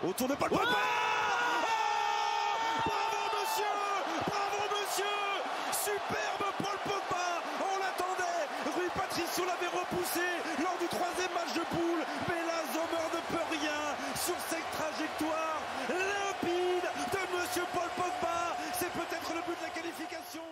Autour de Paul Pogba. Bravo monsieur, superbe Paul Pogba. On l'attendait, Rui Patricio l'avait repoussé lors du 3e match de poule, mais là Sommer ne peut rien sur cette trajectoire limpide de monsieur Paul Pogba. C'est peut-être le but de la qualification.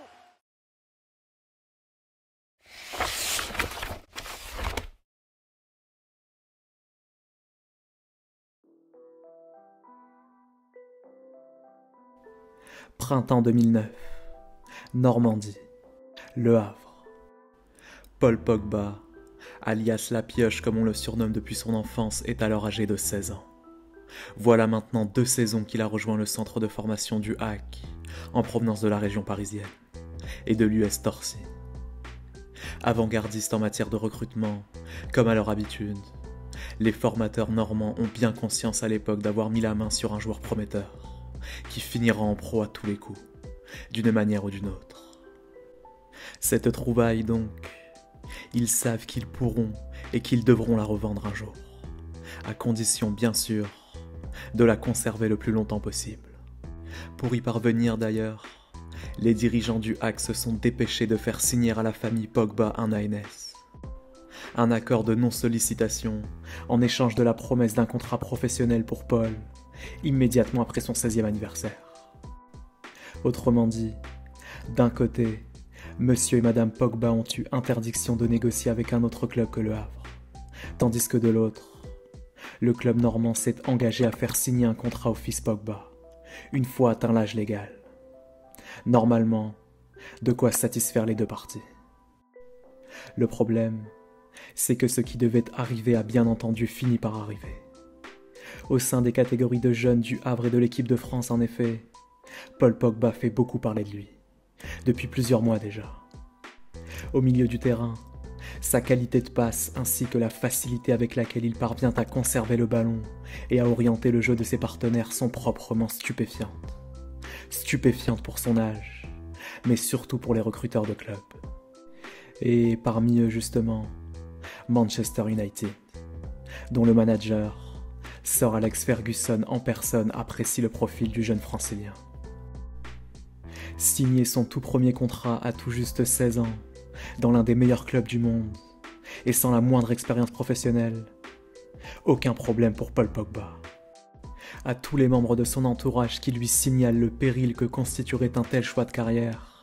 Printemps 2009, Normandie, Le Havre. Paul Pogba, alias La Pioche comme on le surnomme depuis son enfance, est alors âgé de 16 ans. Voilà maintenant 2 saisons qu'il a rejoint le centre de formation du HAC, en provenance de la région parisienne, et de l'US Torcy. Avant-gardiste en matière de recrutement, comme à leur habitude, les formateurs normands ont bien conscience à l'époque d'avoir mis la main sur un joueur prometteur, qui finira en pro à tous les coups, d'une manière ou d'une autre. Cette trouvaille donc, ils savent qu'ils pourront et qu'ils devront la revendre un jour, à condition bien sûr de la conserver le plus longtemps possible. Pour y parvenir d'ailleurs, les dirigeants du HAC se sont dépêchés de faire signer à la famille Pogba un ANS, un accord de non-sollicitation en échange de la promesse d'un contrat professionnel pour Paul, immédiatement après son 16e anniversaire. Autrement dit, d'un côté, monsieur et madame Pogba ont eu interdiction de négocier avec un autre club que Le Havre, tandis que de l'autre, le club normand s'est engagé à faire signer un contrat au fils Pogba, une fois atteint l'âge légal. Normalement, de quoi satisfaire les deux parties. Le problème, c'est que ce qui devait arriver a bien entendu fini par arriver. Au sein des catégories de jeunes du Havre et de l'équipe de France, en effet, Paul Pogba fait beaucoup parler de lui, depuis plusieurs mois déjà. Au milieu du terrain, sa qualité de passe ainsi que la facilité avec laquelle il parvient à conserver le ballon et à orienter le jeu de ses partenaires sont proprement stupéfiantes. Stupéfiantes pour son âge, mais surtout pour les recruteurs de clubs. Et parmi eux justement, Manchester United, dont le manager, Sir Alex Ferguson en personne, apprécie le profil du jeune francilien. Signer son tout premier contrat à tout juste 16 ans, dans l'un des meilleurs clubs du monde, et sans la moindre expérience professionnelle, aucun problème pour Paul Pogba. À tous les membres de son entourage qui lui signalent le péril que constituerait un tel choix de carrière,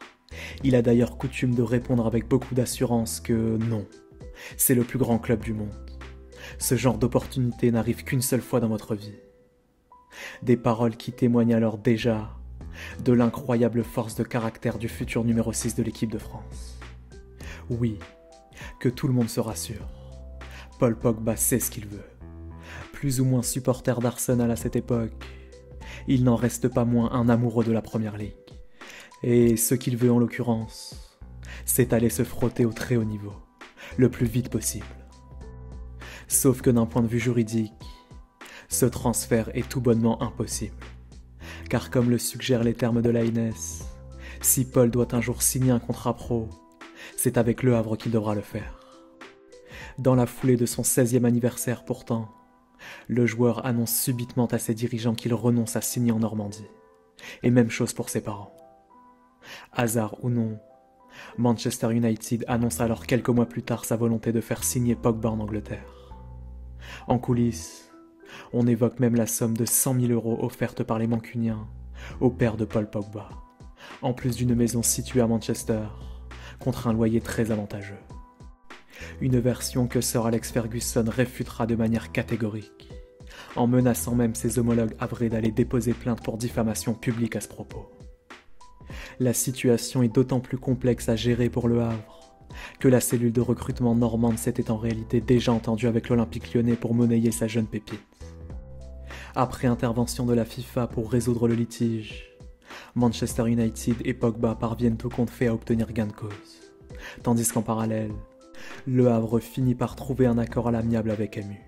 il a d'ailleurs coutume de répondre avec beaucoup d'assurance que non, c'est le plus grand club du monde. Ce genre d'opportunité n'arrive qu'une seule fois dans votre vie. Des paroles qui témoignent alors déjà de l'incroyable force de caractère du futur numéro 6 de l'équipe de France. Oui, que tout le monde se rassure, Paul Pogba sait ce qu'il veut. Plus ou moins supporter d'Arsenal à cette époque, il n'en reste pas moins un amoureux de la Première Ligue. Et ce qu'il veut en l'occurrence, c'est aller se frotter au très haut niveau, le plus vite possible. Sauf que d'un point de vue juridique, ce transfert est tout bonnement impossible. Car comme le suggèrent les termes de l'ANS, si Paul doit un jour signer un contrat pro, c'est avec Le Havre qu'il devra le faire. Dans la foulée de son 16e anniversaire pourtant, le joueur annonce subitement à ses dirigeants qu'il renonce à signer en Normandie. Et même chose pour ses parents. Hasard ou non, Manchester United annonce alors quelques mois plus tard sa volonté de faire signer Pogba en Angleterre. En coulisses, on évoque même la somme de 100 000 € offerte par les Mancuniens au père de Paul Pogba, en plus d'une maison située à Manchester, contre un loyer très avantageux. Une version que Sir Alex Ferguson réfutera de manière catégorique, en menaçant même ses homologues havrais d'aller déposer plainte pour diffamation publique à ce propos. La situation est d'autant plus complexe à gérer pour Le Havre que la cellule de recrutement normande s'était en réalité déjà entendue avec l'Olympique Lyonnais pour monnayer sa jeune pépite. Après intervention de la FIFA pour résoudre le litige, Manchester United et Pogba parviennent au compte fait à obtenir gain de cause, tandis qu'en parallèle, Le Havre finit par trouver un accord à l'amiable avec MU.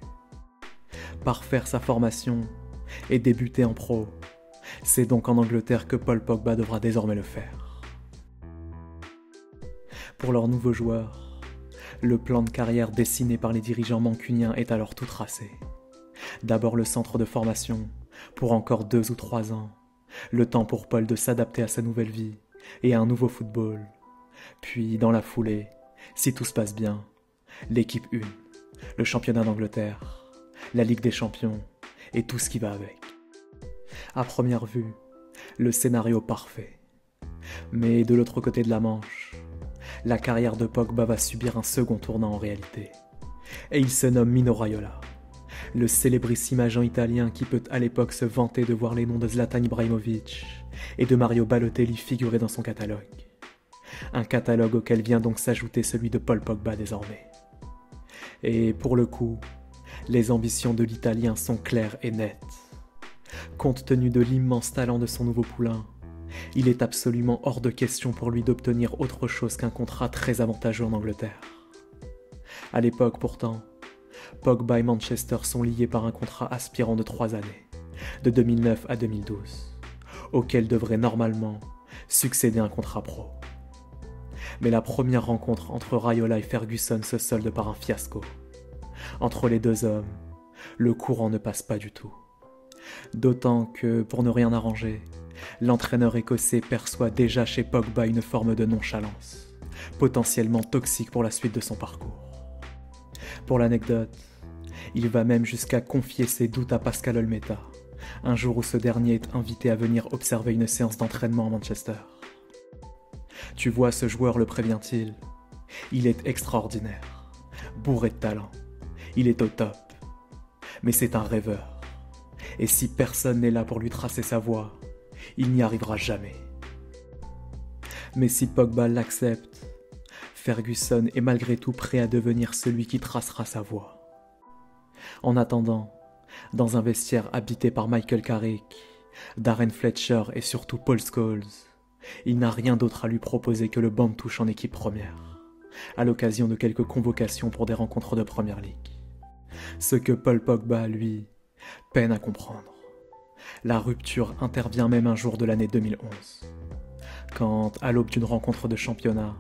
Parfaire sa formation et débuter en pro, c'est donc en Angleterre que Paul Pogba devra désormais le faire. Pour leur nouveau joueur, le plan de carrière dessiné par les dirigeants mancuniens est alors tout tracé. D'abord le centre de formation, Pour encore 2 ou 3 ans, le temps pour Paul de s'adapter à sa nouvelle vie et à un nouveau football. Puis, dans la foulée, si tout se passe bien, l'équipe 1, le championnat d'Angleterre, la Ligue des Champions et tout ce qui va avec. À première vue, le scénario parfait. Mais de l'autre côté de la Manche, la carrière de Pogba va subir un second tournant en réalité. Et il se nomme Mino Raiola, le célébrissime agent italien qui peut à l'époque se vanter de voir les noms de Zlatan Ibrahimovic et de Mario Balotelli figurer dans son catalogue. Un catalogue auquel vient donc s'ajouter celui de Paul Pogba désormais. Et pour le coup, les ambitions de l'Italien sont claires et nettes. Compte tenu de l'immense talent de son nouveau poulain, il est absolument hors de question pour lui d'obtenir autre chose qu'un contrat très avantageux en Angleterre. À l'époque pourtant, Pogba et Manchester sont liés par un contrat aspirant de 3 années, de 2009 à 2012, auquel devrait normalement succéder un contrat pro. Mais la première rencontre entre Raiola et Ferguson se solde par un fiasco. Entre les deux hommes, le courant ne passe pas du tout. D'autant que, pour ne rien arranger, l'entraîneur écossais perçoit déjà chez Pogba une forme de nonchalance, potentiellement toxique pour la suite de son parcours. Pour l'anecdote, il va même jusqu'à confier ses doutes à Pascal Olmeta, un jour où ce dernier est invité à venir observer une séance d'entraînement à Manchester. « Tu vois, ce joueur, le prévient-il, il est extraordinaire, bourré de talent, il est au top, mais c'est un rêveur. Et si personne n'est là pour lui tracer sa voie, il n'y arrivera jamais. » Mais si Pogba l'accepte, Ferguson est malgré tout prêt à devenir celui qui tracera sa voie. En attendant, dans un vestiaire habité par Michael Carrick, Darren Fletcher et surtout Paul Scholes, il n'a rien d'autre à lui proposer que le banc de touche en équipe première, à l'occasion de quelques convocations pour des rencontres de Première Ligue. Ce que Paul Pogba, lui, peine à comprendre. La rupture intervient même un jour de l'année 2011, quand, à l'aube d'une rencontre de championnat,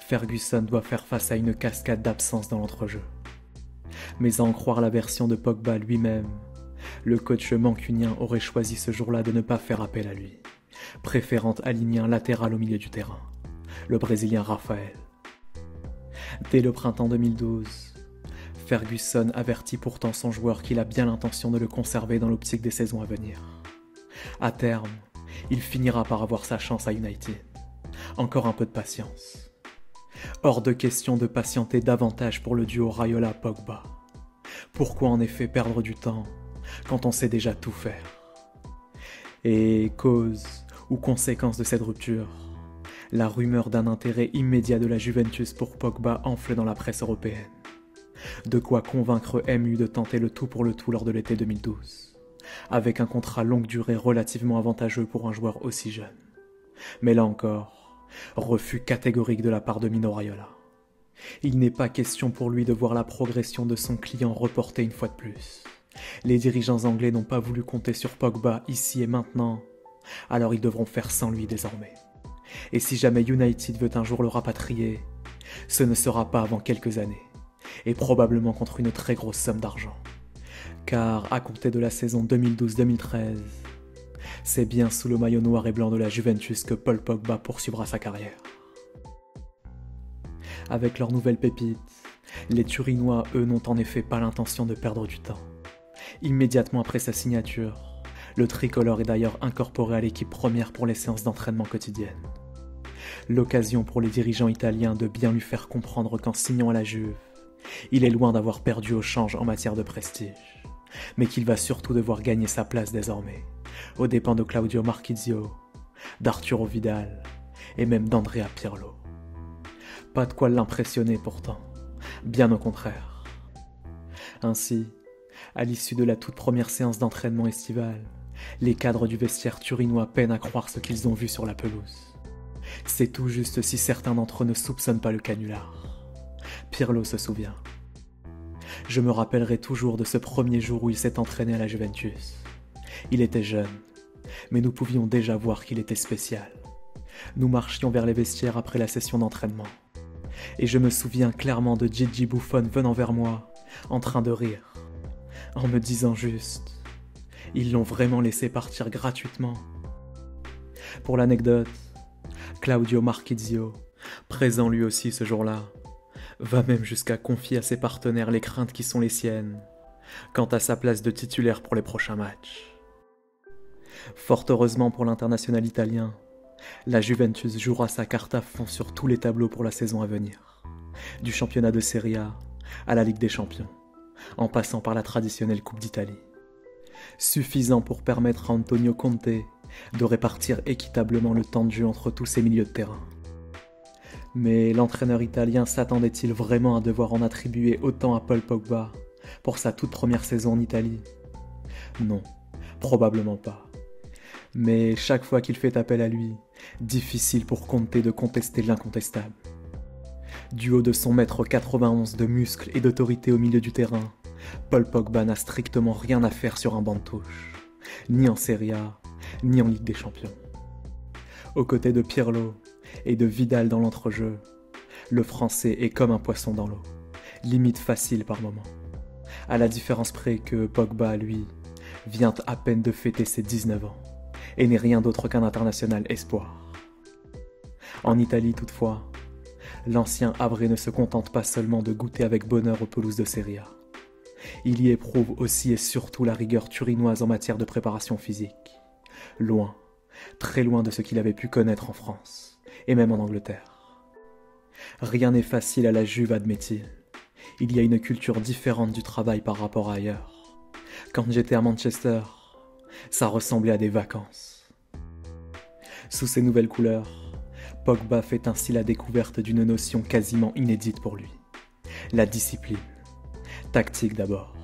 Ferguson doit faire face à une cascade d'absence dans l'entrejeu. Mais à en croire la version de Pogba lui-même, le coach mancunien aurait choisi ce jour-là de ne pas faire appel à lui, préférant aligner un latéral au milieu du terrain, le Brésilien Rafael. Dès le printemps 2012, Ferguson avertit pourtant son joueur qu'il a bien l'intention de le conserver dans l'optique des saisons à venir. À terme, il finira par avoir sa chance à United. Encore un peu de patience. Hors de question de patienter davantage pour le duo Raiola-Pogba. Pourquoi en effet perdre du temps quand on sait déjà tout faire? Et cause ou conséquence de cette rupture, la rumeur d'un intérêt immédiat de la Juventus pour Pogba enfle dans la presse européenne. De quoi convaincre MU de tenter le tout pour le tout lors de l'été 2012, avec un contrat longue durée relativement avantageux pour un joueur aussi jeune. Mais là encore, refus catégorique de la part de Mino Raiola. Il n'est pas question pour lui de voir la progression de son client reportée une fois de plus. Les dirigeants anglais n'ont pas voulu compter sur Pogba ici et maintenant, alors ils devront faire sans lui désormais. Et si jamais United veut un jour le rapatrier, ce ne sera pas avant quelques années, et probablement contre une très grosse somme d'argent. Car à compter de la saison 2012-2013, c'est bien sous le maillot noir et blanc de la Juventus que Paul Pogba poursuivra sa carrière. Avec leur nouvelle pépite, les Turinois, eux, n'ont en effet pas l'intention de perdre du temps. Immédiatement après sa signature, le tricolore est d'ailleurs incorporé à l'équipe première pour les séances d'entraînement quotidiennes. L'occasion pour les dirigeants italiens de bien lui faire comprendre qu'en signant à la Juve, il est loin d'avoir perdu au change en matière de prestige, mais qu'il va surtout devoir gagner sa place désormais, aux dépens de Claudio Marchisio, d'Arturo Vidal et même d'Andrea Pirlo. Pas de quoi l'impressionner pourtant, bien au contraire. Ainsi, à l'issue de la toute première séance d'entraînement estivale, les cadres du vestiaire turinois peinent à croire ce qu'ils ont vu sur la pelouse. C'est tout juste si certains d'entre eux ne soupçonnent pas le canular. Pirlo se souvient. Je me rappellerai toujours de ce premier jour où il s'est entraîné à la Juventus. Il était jeune, mais nous pouvions déjà voir qu'il était spécial. Nous marchions vers les vestiaires après la session d'entraînement. Et je me souviens clairement de Gigi Buffon venant vers moi, en train de rire, en me disant juste Ils l'ont vraiment laissé partir gratuitement. Pour l'anecdote, Claudio Marchisio, présent lui aussi ce jour-là, va même jusqu'à confier à ses partenaires les craintes qui sont les siennes quant à sa place de titulaire pour les prochains matchs. Fort heureusement pour l'international italien, la Juventus jouera sa carte à fond sur tous les tableaux pour la saison à venir, du championnat de Serie A à la Ligue des Champions, en passant par la traditionnelle Coupe d'Italie. Suffisant pour permettre à Antonio Conte de répartir équitablement le temps de jeu entre tous ses milieux de terrain. Mais l'entraîneur italien s'attendait-il vraiment à devoir en attribuer autant à Paul Pogba pour sa toute première saison en Italie? Non, probablement pas. Mais chaque fois qu'il fait appel à lui, difficile pour Conte de contester l'incontestable. Du haut de son mètre 91 de muscles et d'autorité au milieu du terrain, Paul Pogba n'a strictement rien à faire sur un banc de touche, ni en Serie A, ni en Ligue des Champions. Aux côtés de Pirlo et de Vidal dans l'entrejeu, le Français est comme un poisson dans l'eau, limite facile par moments. À la différence près que Pogba, lui, vient à peine de fêter ses 19 ans et n'est rien d'autre qu'un international espoir. En Italie toutefois, l'ancien Havré ne se contente pas seulement de goûter avec bonheur aux pelouses de Serie A. Il y éprouve aussi et surtout la rigueur turinoise en matière de préparation physique. Loin, très loin de ce qu'il avait pu connaître en France, et même en Angleterre. Rien n'est facile à la Juve, admet-il. Il y a une culture différente du travail par rapport à ailleurs. Quand j'étais à Manchester, ça ressemblait à des vacances. Sous ces nouvelles couleurs, Pogba fait ainsi la découverte d'une notion quasiment inédite pour lui. La discipline. Tactique d'abord.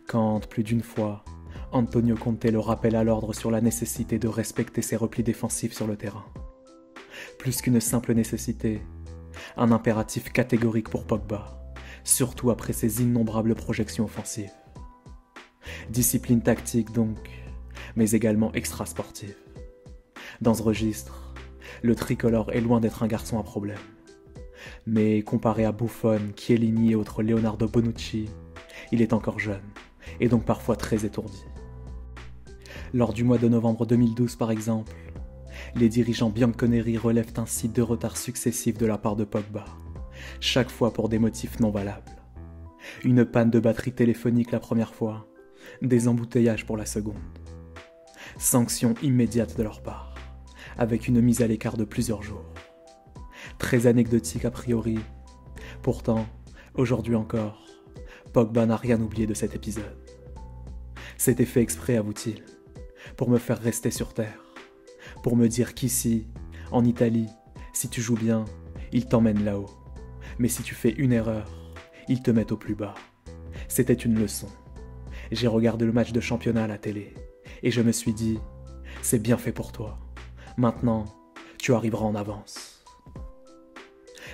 Quand, plus d'une fois, Antonio Conte le rappelle à l'ordre sur la nécessité de respecter ses replis défensifs sur le terrain. Plus qu'une simple nécessité, un impératif catégorique pour Pogba, surtout après ses innombrables projections offensives. Discipline tactique donc, mais également extra-sportive. Dans ce registre, le tricolore est loin d'être un garçon à problème. Mais comparé à Buffon, Chiellini et autres Leonardo Bonucci, il est encore jeune, et donc parfois très étourdi. Lors du mois de novembre 2012 par exemple, les dirigeants bianconeri relèvent ainsi 2 retards successifs de la part de Pogba, chaque fois pour des motifs non valables. Une panne de batterie téléphonique la première fois, des embouteillages pour la seconde. Sanction immédiate de leur part, avec une mise à l'écart de plusieurs jours. Très anecdotique a priori. Pourtant, aujourd'hui encore, Pogba n'a rien oublié de cet épisode. C'était fait exprès, avoue-t-il, pour me faire rester sur terre, pour me dire qu'ici, en Italie, si tu joues bien, ils t'emmènent là-haut. Mais si tu fais une erreur, ils te mettent au plus bas. C'était une leçon. J'ai regardé le match de championnat à la télé, et je me suis dit, c'est bien fait pour toi. Maintenant, tu arriveras en avance.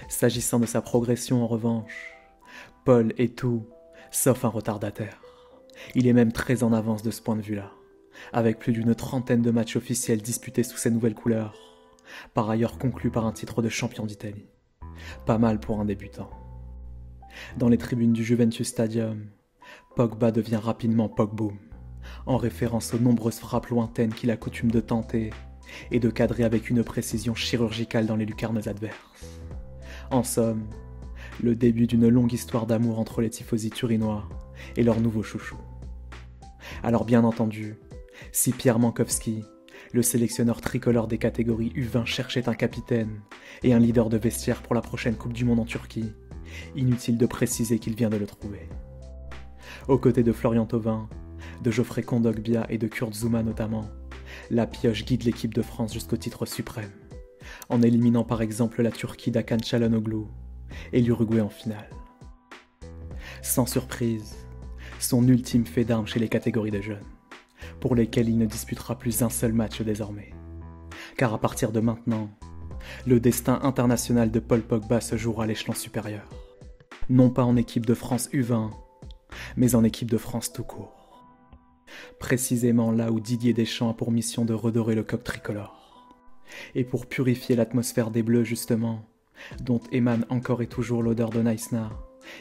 S'agissant de sa progression en revanche, Paul est tout, sauf un retardataire. Il est même très en avance de ce point de vue-là, avec plus d'une 30aine de matchs officiels disputés sous ses nouvelles couleurs, par ailleurs conclus par un titre de champion d'Italie. Pas mal pour un débutant. Dans les tribunes du Juventus Stadium, Pogba devient rapidement Pogboom, en référence aux nombreuses frappes lointaines qu'il a coutume de tenter et de cadrer avec une précision chirurgicale dans les lucarnes adverses. En somme, le début d'une longue histoire d'amour entre les tifosi turinois et leur nouveau chouchou. Alors bien entendu, si Pierre Mankowski, le sélectionneur tricolore des catégories U20 cherchait un capitaine et un leader de vestiaire pour la prochaine Coupe du Monde en Turquie, inutile de préciser qu'il vient de le trouver. Aux côtés de Florian Thauvin, de Geoffrey Kondogbia et de Kurt Zouma notamment, la pioche guide l'équipe de France jusqu'au titre suprême, en éliminant par exemple la Turquie d'Hakan Çalhanoğlu et l'Uruguay en finale. Sans surprise, son ultime fait d'armes chez les catégories de jeunes, pour lesquels il ne disputera plus un seul match désormais. Car à partir de maintenant, le destin international de Paul Pogba se jouera à l'échelon supérieur. Non pas en équipe de France U20, mais en équipe de France tout court. Précisément là où Didier Deschamps a pour mission de redorer le coq tricolore. Et pour purifier l'atmosphère des Bleus justement, dont émane encore et toujours l'odeur de Neissna,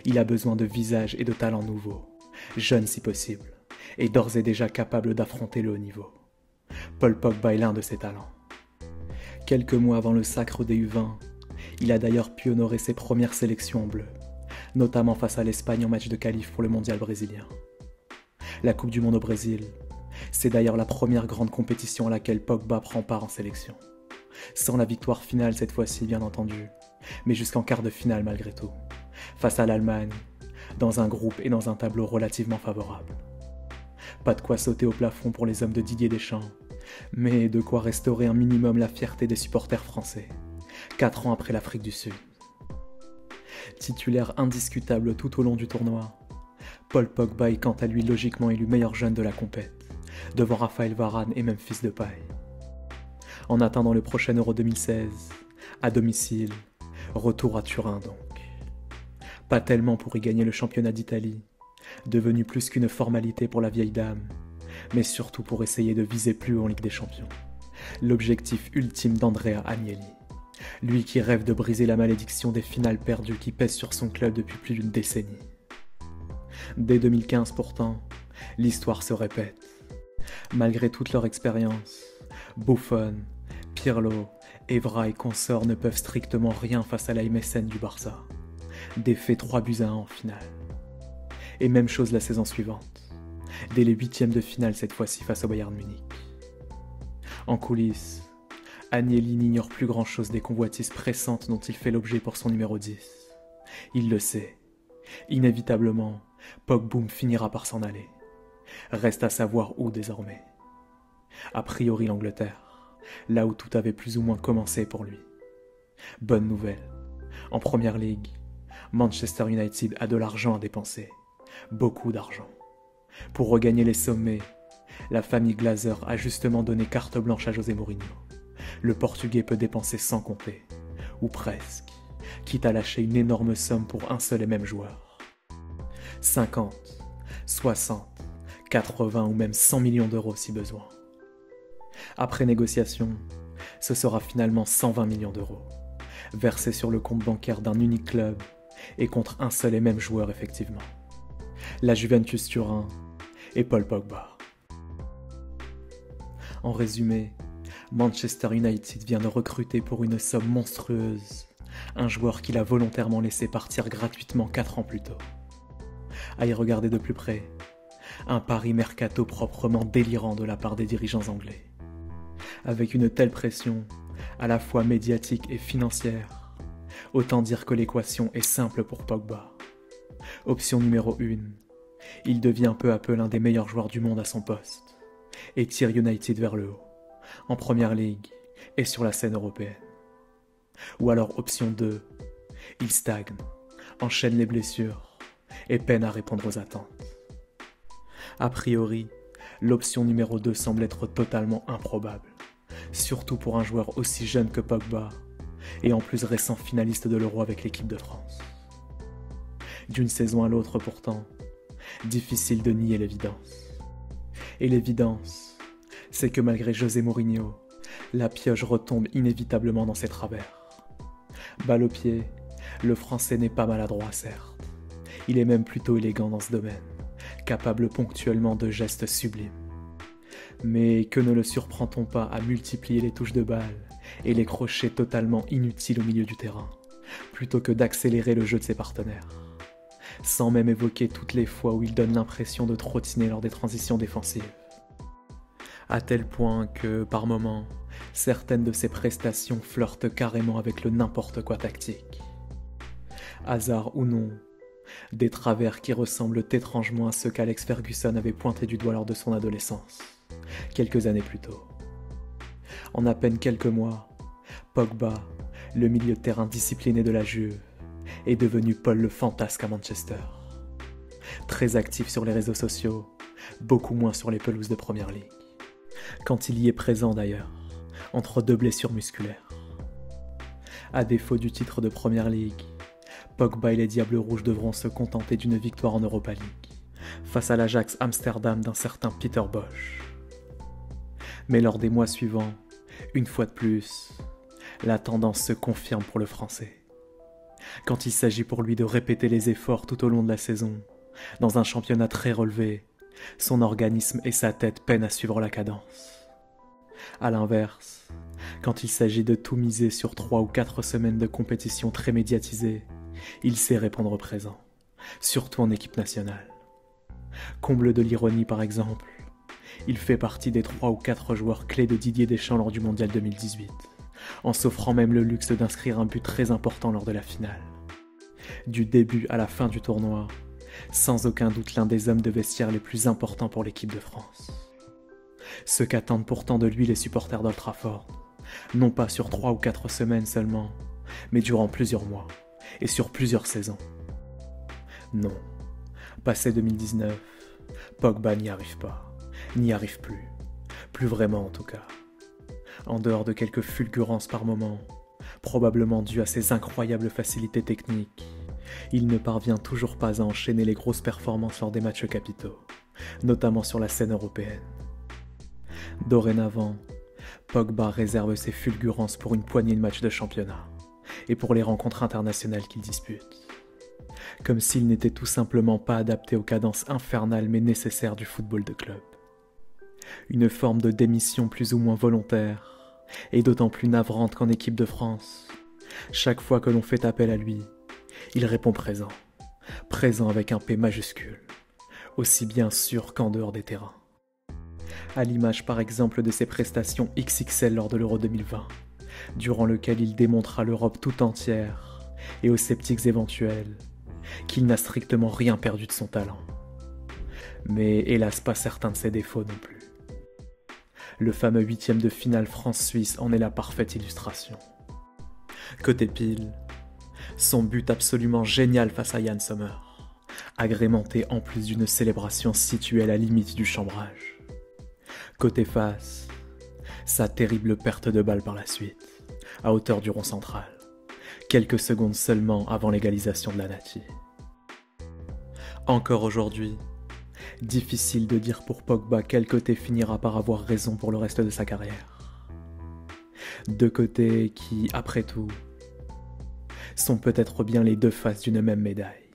il a besoin de visages et de talents nouveaux, jeunes si possible, est d'ores et déjà capable d'affronter le haut niveau. Paul Pogba est l'un de ses talents. Quelques mois avant le sacre des U20, il a d'ailleurs pu honorer ses premières sélections en bleu, notamment face à l'Espagne en match de qualif pour le mondial brésilien. La Coupe du Monde au Brésil, c'est d'ailleurs la première grande compétition à laquelle Pogba prend part en sélection. Sans la victoire finale cette fois-ci bien entendu, mais jusqu'en quart de finale malgré tout, face à l'Allemagne, dans un groupe et dans un tableau relativement favorable. Pas de quoi sauter au plafond pour les hommes de Didier Deschamps, mais de quoi restaurer un minimum la fierté des supporters français, 4 ans après l'Afrique du Sud. Titulaire indiscutable tout au long du tournoi, Paul Pogba est quant à lui logiquement élu meilleur jeune de la compète, devant Raphaël Varane et Memphis Depay. En attendant le prochain Euro 2016, à domicile, retour à Turin donc. Pas tellement pour y gagner le championnat d'Italie, devenu plus qu'une formalité pour la vieille dame, mais surtout pour essayer de viser plus haut en Ligue des Champions. L'objectif ultime d'Andrea Agnelli, lui qui rêve de briser la malédiction des finales perdues qui pèsent sur son club depuis plus d'une décennie. Dès 2015 pourtant, l'histoire se répète. Malgré toute leur expérience, Buffon, Pirlo, Evra et consorts ne peuvent strictement rien face à la MSN du Barça. Défait 3-1 en finale. Et même chose la saison suivante, dès les 8e de finale cette fois-ci face au Bayern Munich. En coulisses, Agnelli n'ignore plus grand-chose des convoitises pressantes dont il fait l'objet pour son numéro 10. Il le sait. Inévitablement, Pogba finira par s'en aller. Reste à savoir où désormais. A priori l'Angleterre, là où tout avait plus ou moins commencé pour lui. Bonne nouvelle, en Première Ligue, Manchester United a de l'argent à dépenser. Beaucoup d'argent. Pour regagner les sommets, la famille Glazer a justement donné carte blanche à José Mourinho. Le Portugais peut dépenser sans compter, ou presque, quitte à lâcher une énorme somme pour un seul et même joueur. 50, 60, 80 ou même 100 millions d'euros si besoin. Après négociation, ce sera finalement 120 millions d'euros, versés sur le compte bancaire d'un unique club et contre un seul et même joueur effectivement. La Juventus Turin et Paul Pogba. En résumé, Manchester United vient de recruter pour une somme monstrueuse un joueur qu'il a volontairement laissé partir gratuitement 4 ans plus tôt. À y regarder de plus près, un pari mercato proprement délirant de la part des dirigeants anglais. Avec une telle pression, à la fois médiatique et financière, autant dire que l'équation est simple pour Pogba. Option numéro 1, il devient peu à peu l'un des meilleurs joueurs du monde à son poste, et tire United vers le haut, en Première Ligue et sur la scène européenne. Ou alors option 2, il stagne, enchaîne les blessures et peine à répondre aux attentes. A priori, l'option numéro 2 semble être totalement improbable, surtout pour un joueur aussi jeune que Pogba, et en plus récent finaliste de l'Euro avec l'équipe de France. D'une saison à l'autre pourtant, difficile de nier l'évidence. Et l'évidence, c'est que malgré José Mourinho, la pioche retombe inévitablement dans ses travers. Balle au pied, le Français n'est pas maladroit certes, il est même plutôt élégant dans ce domaine, capable ponctuellement de gestes sublimes. Mais que ne le surprend-on pas à multiplier les touches de balle et les crochets totalement inutiles au milieu du terrain, plutôt que d'accélérer le jeu de ses partenaires, sans même évoquer toutes les fois où il donne l'impression de trottiner lors des transitions défensives. À tel point que, par moments, certaines de ses prestations flirtent carrément avec le n'importe quoi tactique. Hasard ou non, des travers qui ressemblent étrangement à ceux qu'Alex Ferguson avait pointés du doigt lors de son adolescence, quelques années plus tôt. En à peine quelques mois, Pogba, le milieu de terrain discipliné de la Juve, est devenu Paul le fantasque à Manchester. Très actif sur les réseaux sociaux, beaucoup moins sur les pelouses de Première Ligue. Quand il y est présent d'ailleurs, entre 2 blessures musculaires. À défaut du titre de Première Ligue, Pogba et les Diables Rouges devront se contenter d'une victoire en Europa League, face à l'Ajax Amsterdam d'un certain Peter Bosz. Mais lors des mois suivants, une fois de plus, la tendance se confirme pour le Français. Quand il s'agit pour lui de répéter les efforts tout au long de la saison, dans un championnat très relevé, Son organisme et sa tête peinent à suivre la cadence. À l'inverse, quand il s'agit de tout miser sur 3 ou 4 semaines de compétition très médiatisée, il sait répondre présent, surtout en équipe nationale. Comble de l'ironie par exemple, il fait partie des 3 ou 4 joueurs clés de Didier Deschamps lors du Mondial 2018, en s'offrant même le luxe d'inscrire un but très important lors de la finale. Du début à la fin du tournoi, sans aucun doute l'un des hommes de vestiaire les plus importants pour l'équipe de France. Ce qu'attendent pourtant de lui les supporters d'Old Trafford, non pas sur 3 ou 4 semaines seulement, mais durant plusieurs mois, et sur plusieurs saisons. Non, passé 2019, Pogba n'y arrive pas, n'y arrive plus vraiment en tout cas. En dehors de quelques fulgurances par moment, probablement dues à ses incroyables facilités techniques, il ne parvient toujours pas à enchaîner les grosses performances lors des matchs capitaux, notamment sur la scène européenne. Dorénavant, Pogba réserve ses fulgurances pour une poignée de matchs de championnat et pour les rencontres internationales qu'il dispute, comme s'il n'était tout simplement pas adapté aux cadences infernales mais nécessaires du football de club. Une forme de démission plus ou moins volontaire, et d'autant plus navrante qu'en équipe de France. Chaque fois que l'on fait appel à lui, il répond présent avec un P majuscule, aussi bien sûr qu'en dehors des terrains. À l'image par exemple de ses prestations XXL lors de l'Euro 2020, durant lequel il démontre à l'Europe tout entière, et aux sceptiques éventuels, qu'il n'a strictement rien perdu de son talent. Mais hélas pas certains de ses défauts non plus. Le fameux 8e de finale France-Suisse en est la parfaite illustration. Côté pile, son but absolument génial face à Yann Sommer, agrémenté en plus d'une célébration située à la limite du chambrage. Côté face, sa terrible perte de balle par la suite, à hauteur du rond central, quelques secondes seulement avant l'égalisation de la Nati. Encore aujourd'hui, difficile de dire pour Pogba quel côté finira par avoir raison pour le reste de sa carrière. Deux côtés qui, après tout, sont peut-être bien les deux faces d'une même médaille.